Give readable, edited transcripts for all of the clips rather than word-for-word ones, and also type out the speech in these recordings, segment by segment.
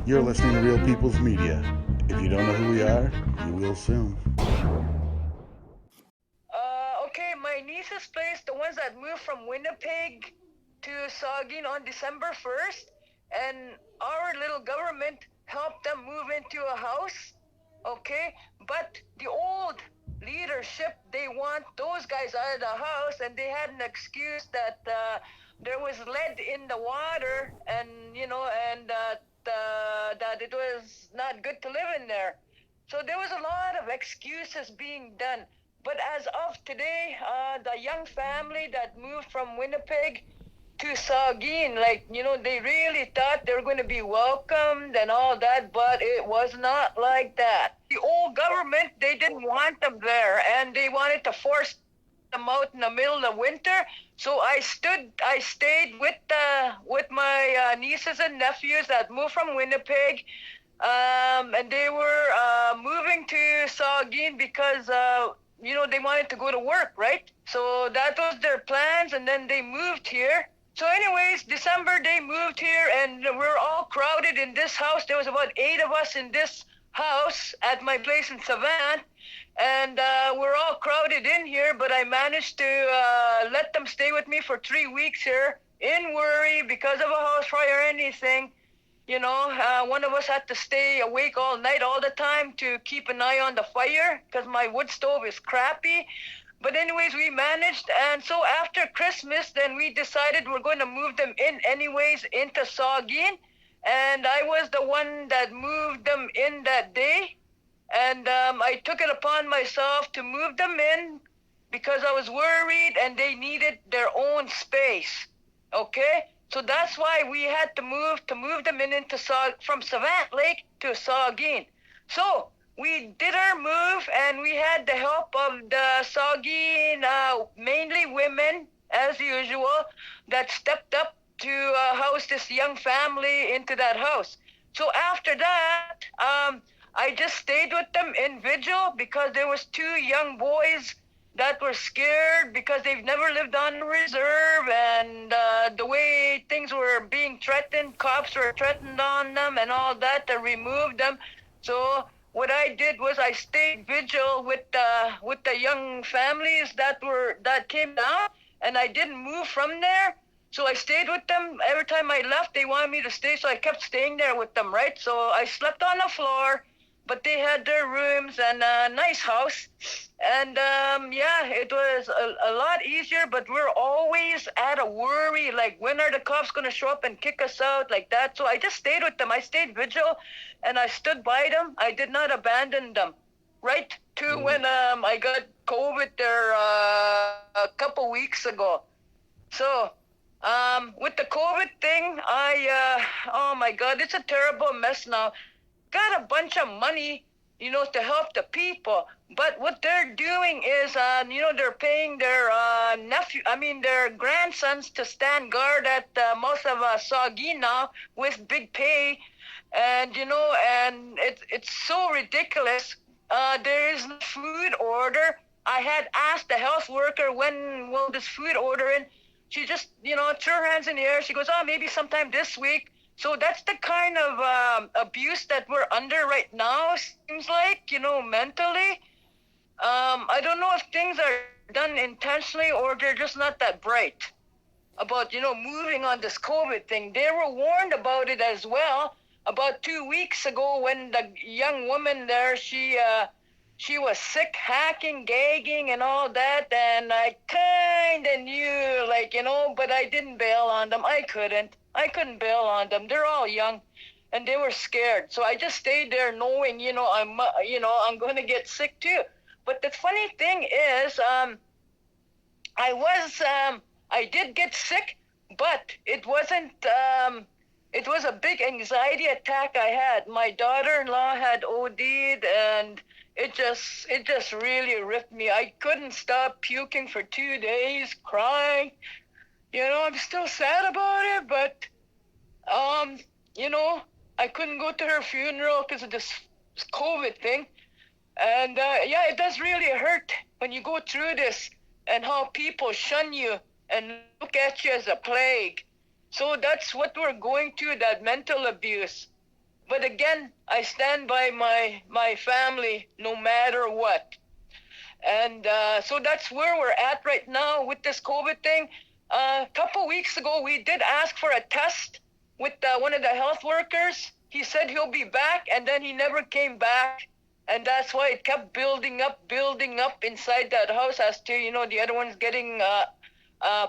You're listening to Real People's Media. If you don't know who we are, you will soon. Okay, my niece's place, the ones that moved from Winnipeg to Saugeen on December 1st, and our little government helped them move into a house, okay? But the old leadership, they want those guys out of the house, and they had an excuse that there was lead in the water, and, that it was not good to live in there. So there was a lot of excuses being done. But as of today, the young family that moved from Winnipeg to Saugeen, they really thought they were going to be welcomed and all that, but it was not like that. The old government, they didn't want them there, and they wanted to force them out in the middle of winter. So I stayed with my nieces and nephews that moved from Winnipeg, and they were moving to Saugeen because they wanted to go to work, right? So that was their plans, and then they moved here. So anyways, December they moved here, and we're all crowded in this house. There was about 8 of us in this house at my place in Savannah, and we're all crowded in here, but I managed to let them stay with me for 3 weeks here in worry because of a house fire or anything. One of us had to stay awake all night, all the time, to keep an eye on the fire because my wood stove is crappy. But anyways, we managed. And so after Christmas, then we decided we're going to move them in anyways into Saugeen. And I was the one that moved them in that day. And I took it upon myself to move them in because I was worried and they needed their own space. Okay? So that's why we had to move them in from Savannah Lake to Saugeen. So we did our move, and we had the help of the Saugeen, mainly women, as usual, that stepped up to house this young family into that house. So after that, I just stayed with them in vigil because there was 2 young boys that were scared because they've never lived on reserve, and the way things were being threatened, cops were threatened on them and all that to remove them. So what I did was I stayed vigil with the young families that came down, and I didn't move from there. So I stayed with them. Every time I left, they wanted me to stay, so I kept staying there with them, right? So I slept on the floor, but they had their rooms and a nice house. And it was a lot easier, but we're always at a worry, like, when are the cops going to show up and kick us out, like that. So I just stayed with them. I stayed vigil, and I stood by them. I did not abandon them. Right to when I got COVID there a couple weeks ago. So with the COVID thing, oh my God, it's a terrible mess now. Got a bunch of money, to help the people. But what they're doing is, they're paying their their grandsons to stand guard at most of Saugeen now with big pay. And, and it's so ridiculous. There is no food order. I had asked the health worker, when will this food order in? She just, threw her hands in the air. She goes, oh, maybe sometime this week. So that's the kind of abuse that we're under right now, seems like, mentally. I don't know if things are done intentionally or they're just not that bright about, moving on this COVID thing. They were warned about it as well about 2 weeks ago when the young woman there, she was sick, hacking, gagging, and all that, and I kind of knew, but I didn't bail on them. I couldn't bail on them. They're all young, and they were scared. So I just stayed there knowing, I'm going to get sick too. But the funny thing is, I did get sick, but it wasn't, it was a big anxiety attack I had. My daughter-in-law had OD'd, and it just really ripped me. I couldn't stop puking for 2 days, crying. I'm still sad about it, but, I couldn't go to her funeral because of this COVID thing. And, it does really hurt when you go through this and how people shun you and look at you as a plague. So that's what we're going through, that mental abuse. But again, I stand by my family no matter what. And so that's where we're at right now with this COVID thing. A couple weeks ago, we did ask for a test with one of the health workers. He said he'll be back, and then he never came back. And that's why it kept building up inside that house as to, the other one's getting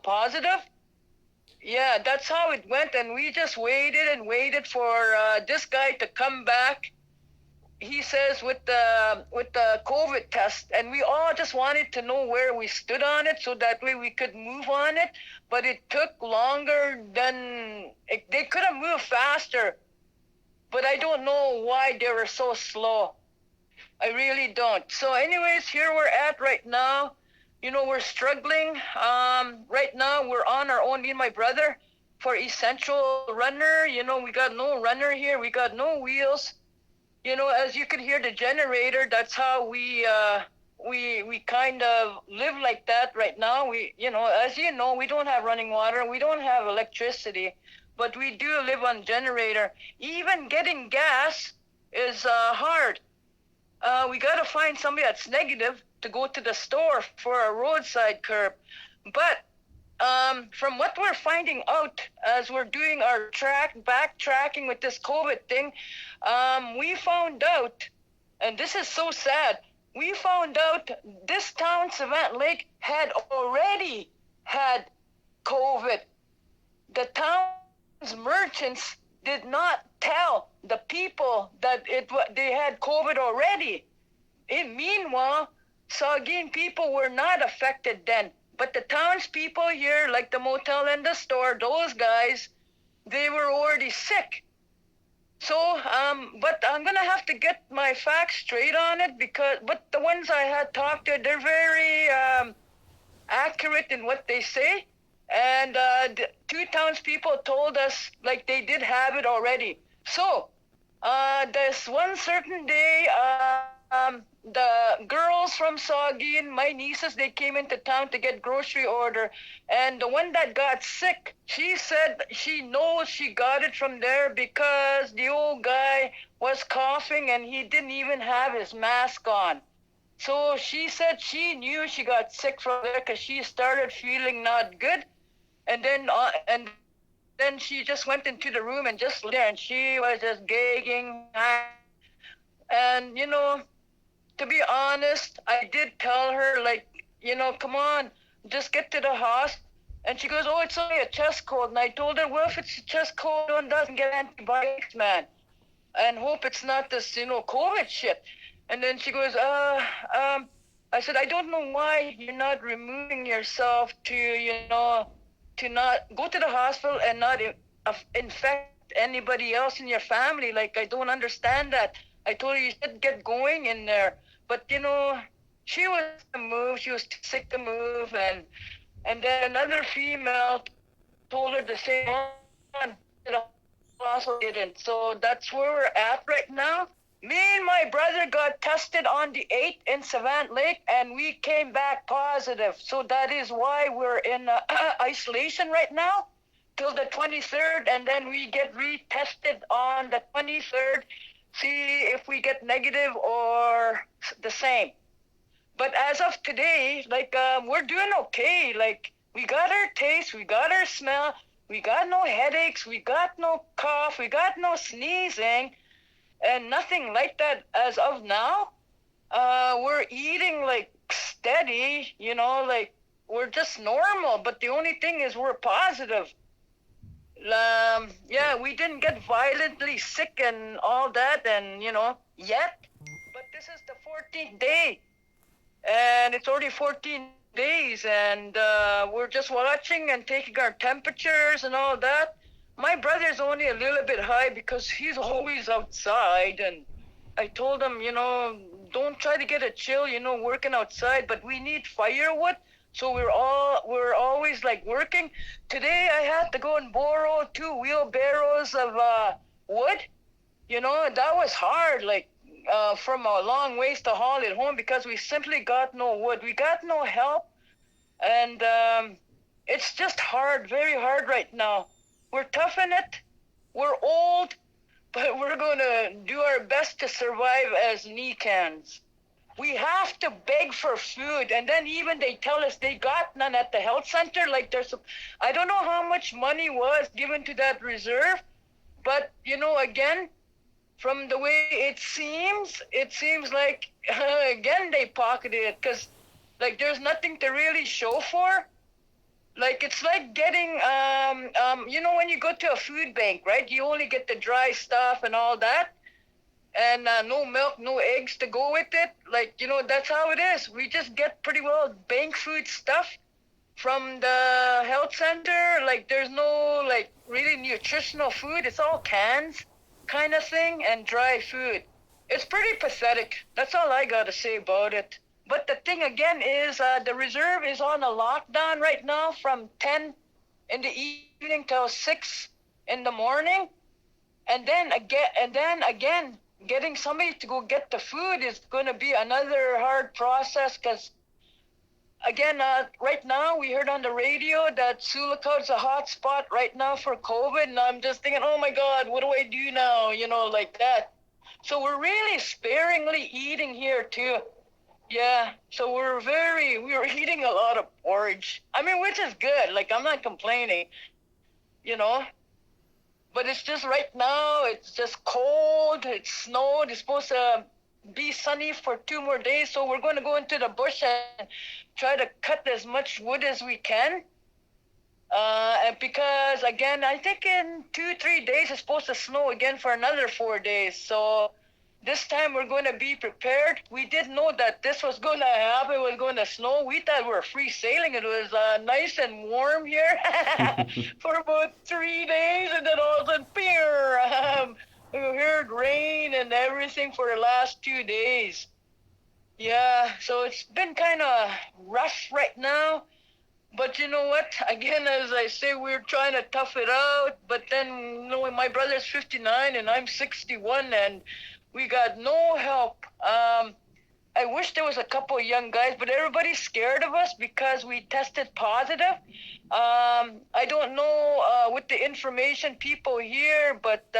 positive. Yeah, that's how it went. And we just waited and waited for this guy to come back. He says with the COVID test, and we all just wanted to know where we stood on it, so that way we could move on it. But it took longer than they could have moved faster. But I don't know why they were so slow. I really don't. So, anyways, here we're at right now. We're struggling. Right now we're on our own, me and my brother, for essential runner. We got no runner here. We got no wheels. As you could hear the generator, that's how we kind of live like that right now. As we don't have running water, we don't have electricity, but we do live on generator. Even getting gas is hard. We got to find somebody that's negative to go to the store for a roadside curb. But from what we're finding out as we're doing our backtracking with this COVID thing, we found out, and this is so sad, we found out this town, Savant Lake, had already had COVID. The town's merchants did not tell the people that they had COVID already. Meanwhile, Saugeen people were not affected then. But the townspeople here, like the motel and the store, those guys, they were already sick. So, but I'm going to have to get my facts straight on it but the ones I had talked to, they're very accurate in what they say. And the two townspeople told us, like, they did have it already. So, this one certain day, the girls from Saugeen, my nieces, they came into town to get grocery order, and the one that got sick, she said she knows she got it from there because the old guy was coughing and he didn't even have his mask on. So she said she knew she got sick from there because she started feeling not good, and then she just went into the room and just lay there, and she was just gagging. And to be honest, I did tell her, like, come on, just get to the hospital. And she goes, oh, it's only a chest cold. And I told her, well, if it's a chest cold, one doesn't get antibiotics, man. And hope it's not this, COVID shit. And then she goes, I said, I don't know why you're not removing yourself to not go to the hospital and not infect anybody else in your family. Like, I don't understand that. I told her you should get going in there. But, she was to move. She was too sick to move. And then another female told her the same one. Also didn't. So that's where we're at right now. Me and my brother got tested on the 8th in Savant Lake, and we came back positive. So that is why we're in isolation right now till the 23rd, and then we get retested on the 23rd, see if we get negative or the same. But as of today, like, we're doing okay. Like, we got our taste, we got our smell, we got no headaches, we got no cough, we got no sneezing, and nothing like that as of now. We're eating, like, steady, like, we're just normal. But the only thing is we're positive. Yeah, we didn't get violently sick and all that, and, yet. But this is the 14th day. And it's already 14 days, and we're just watching and taking our temperatures and all that. My brother's only a little bit high because he's always outside, and I told him, don't try to get a chill, working outside, but we need firewood, so we're always, like, working. Today I had to go and borrow 2 wheelbarrows of wood. That was hard, like, from a long ways to haul it home because we simply got no wood. We got no help, and it's just hard, very hard right now. We're tough in it. We're old. but we're going to do our best to survive as Necans. We have to beg for food, and then even they tell us they got none at the health center. Like I don't know how much money was given to that reserve, but again, from the way it seems like again they pocketed it because like there's nothing to really show for. Like it's like getting when you go to a food bank, right? You only get the dry stuff and all that, and no milk, no eggs to go with it. Like that's how it is. We just get pretty well bank food stuff from the health center. Like there's no like really nutritional food. It's all cans kind of thing and dry food. It's pretty pathetic. That's all I got to say about it. But the thing again is the reserve is on a lockdown right now from 10 in the evening till 6 in the morning. And then again, getting somebody to go get the food is going to be another hard process because again, right now we heard on the radio that Sulaka's a hot spot right now for COVID, and I'm just thinking, oh my God, what do I do now? Like that. So we're really sparingly eating here too. Yeah, so we were eating a lot of porridge. I mean, which is good. Like, I'm not complaining, you know. But it's just right now, it's just cold, it's snowed, it's supposed to be sunny for 2 more days, so we're going to go into the bush and try to cut as much wood as we can. And because, again, I think in 2-3 days it's supposed to snow again for another 4 days, so this time we're going to be prepared. We didn't know that this was going to happen. It was going to snow. We thought we were free sailing. It was nice and warm here for about 3 days. And then all of a sudden, we heard rain and everything for the last 2 days. Yeah, so it's been kind of rough right now. But you know what? Again, as I say, we're trying to tough it out. But then, my brother's 59 and I'm 61 and we got no help. I wish there was a couple of young guys, but everybody's scared of us because we tested positive. I don't know with the information people hear, but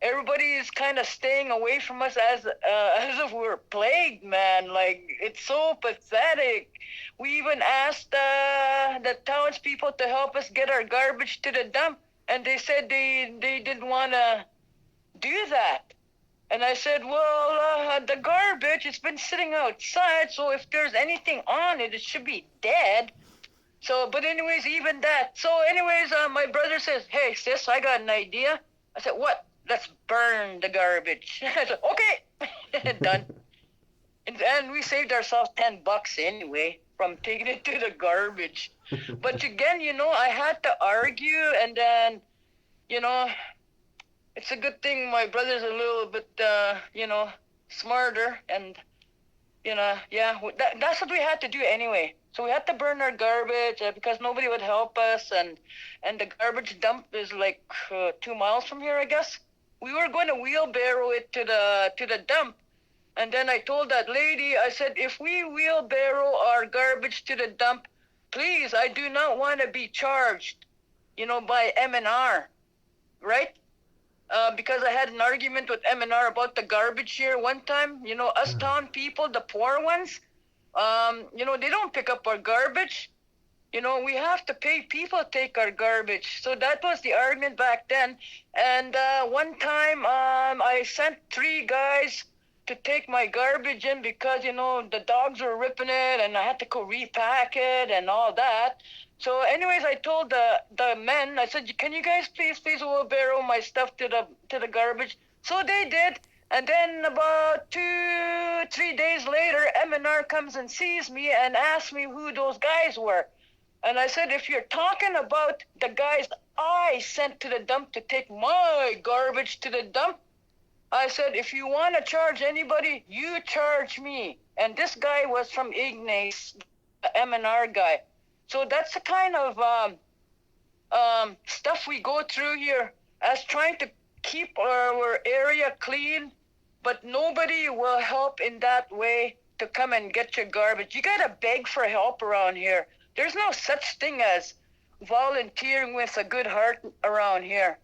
everybody's kind of staying away from us as if we're plagued, man. Like, it's so pathetic. We even asked the townspeople to help us get our garbage to the dump, and they said they didn't want to do that. And I said, well, the garbage, it's been sitting outside, so if there's anything on it, it should be dead. So, but anyways, even that. So anyways, my brother says, hey, sis, I got an idea. I said, what? Let's burn the garbage. I said, okay, done. And we saved ourselves $10 anyway from taking it to the garbage. But again, I had to argue, and then, it's a good thing my brother's a little bit, smarter, and, that's what we had to do anyway. So we had to burn our garbage because nobody would help us, and the garbage dump is like 2 miles from here, I guess. We were going to wheelbarrow it to the dump, and then I told that lady, I said, if we wheelbarrow our garbage to the dump, please, I do not want to be charged, by M&R, right? Because I had an argument with M&R about the garbage here one time. Us town people, the poor ones, they don't pick up our garbage. We have to pay people to take our garbage. So that was the argument back then. And one time I sent 3 guys to take my garbage in because, the dogs were ripping it and I had to go repack it and all that. So anyways, I told the men, I said, can you guys please wheelbarrow my stuff to the garbage? So they did. And then about 2-3 days later, M&R comes and sees me and asks me who those guys were. And I said, if you're talking about the guys I sent to the dump to take my garbage to the dump, I said, if you want to charge anybody, you charge me. And this guy was from Ignace, the M&R guy. So that's the kind of stuff we go through here as trying to keep our area clean, but nobody will help in that way to come and get your garbage. You got to beg for help around here. There's no such thing as volunteering with a good heart around here.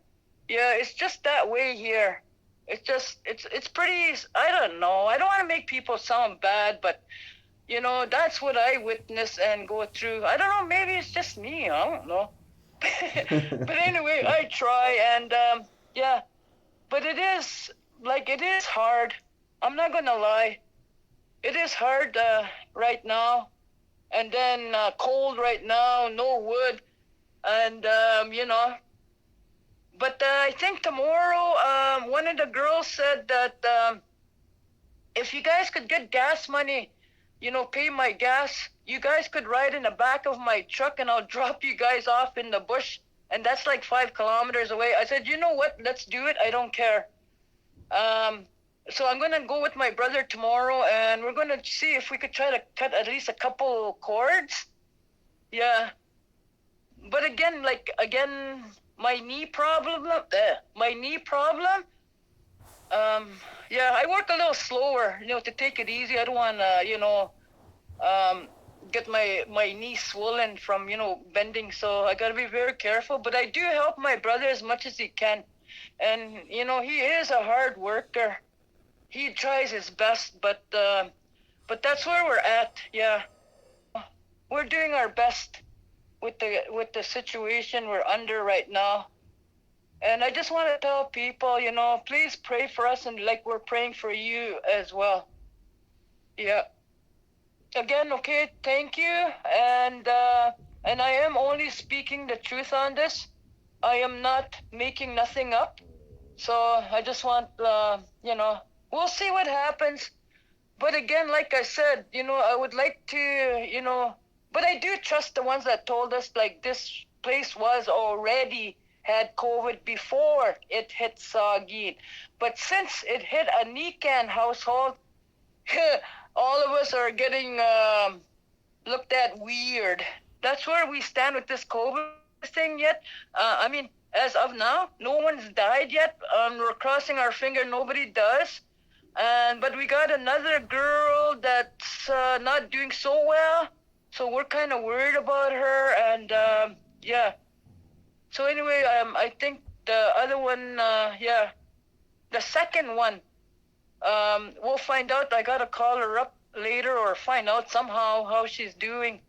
Yeah, it's just that way here. It's pretty, I don't know. I don't want to make people sound bad, but that's what I witness and go through. I don't know, maybe it's just me. I don't know. But anyway, I try and yeah, but it is hard. I'm not gonna lie. It is hard right now, and then cold right now, no wood, and But I think tomorrow, one of the girls said that if you guys could get gas money, pay my gas, you guys could ride in the back of my truck and I'll drop you guys off in the bush. And that's like 5 kilometers away. I said, you know what? Let's do it. I don't care. So I'm going to go with my brother tomorrow and we're going to see if we could try to cut at least a couple cords. Yeah. But again, my knee problem, yeah, I work a little slower, to take it easy. I don't want to, get my knee swollen from, bending. So I got to be very careful. But I do help my brother as much as he can. And, he is a hard worker. He tries his best, but that's where we're at. Yeah. We're doing our best with the situation we're under right now. And I just want to tell people, please pray for us and like we're praying for you as well. Yeah. Again, okay, thank you. And I am only speaking the truth on this. I am not making nothing up. So I just want, we'll see what happens. But again, like I said, I would like to, but I do trust the ones that told us like this place was already had COVID before it hit Saugeen. But since it hit a Necan household, all of us are getting looked at weird. That's where we stand with this COVID thing yet. I mean, as of now, no one's died yet. We're crossing our finger nobody does. But we got another girl that's not doing so well. So we're kind of worried about her. And yeah. So anyway, I think the other one, yeah, the second one, we'll find out. I gotta call her up later or find out somehow how she's doing.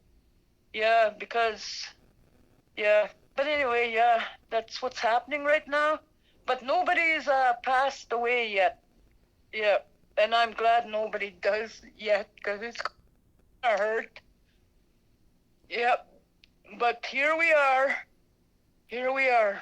Yeah, because, yeah. But anyway, yeah, that's what's happening right now. But nobody's passed away yet. Yeah, and I'm glad nobody does yet because it's gonna hurt. Yep. But here we are. Here we are.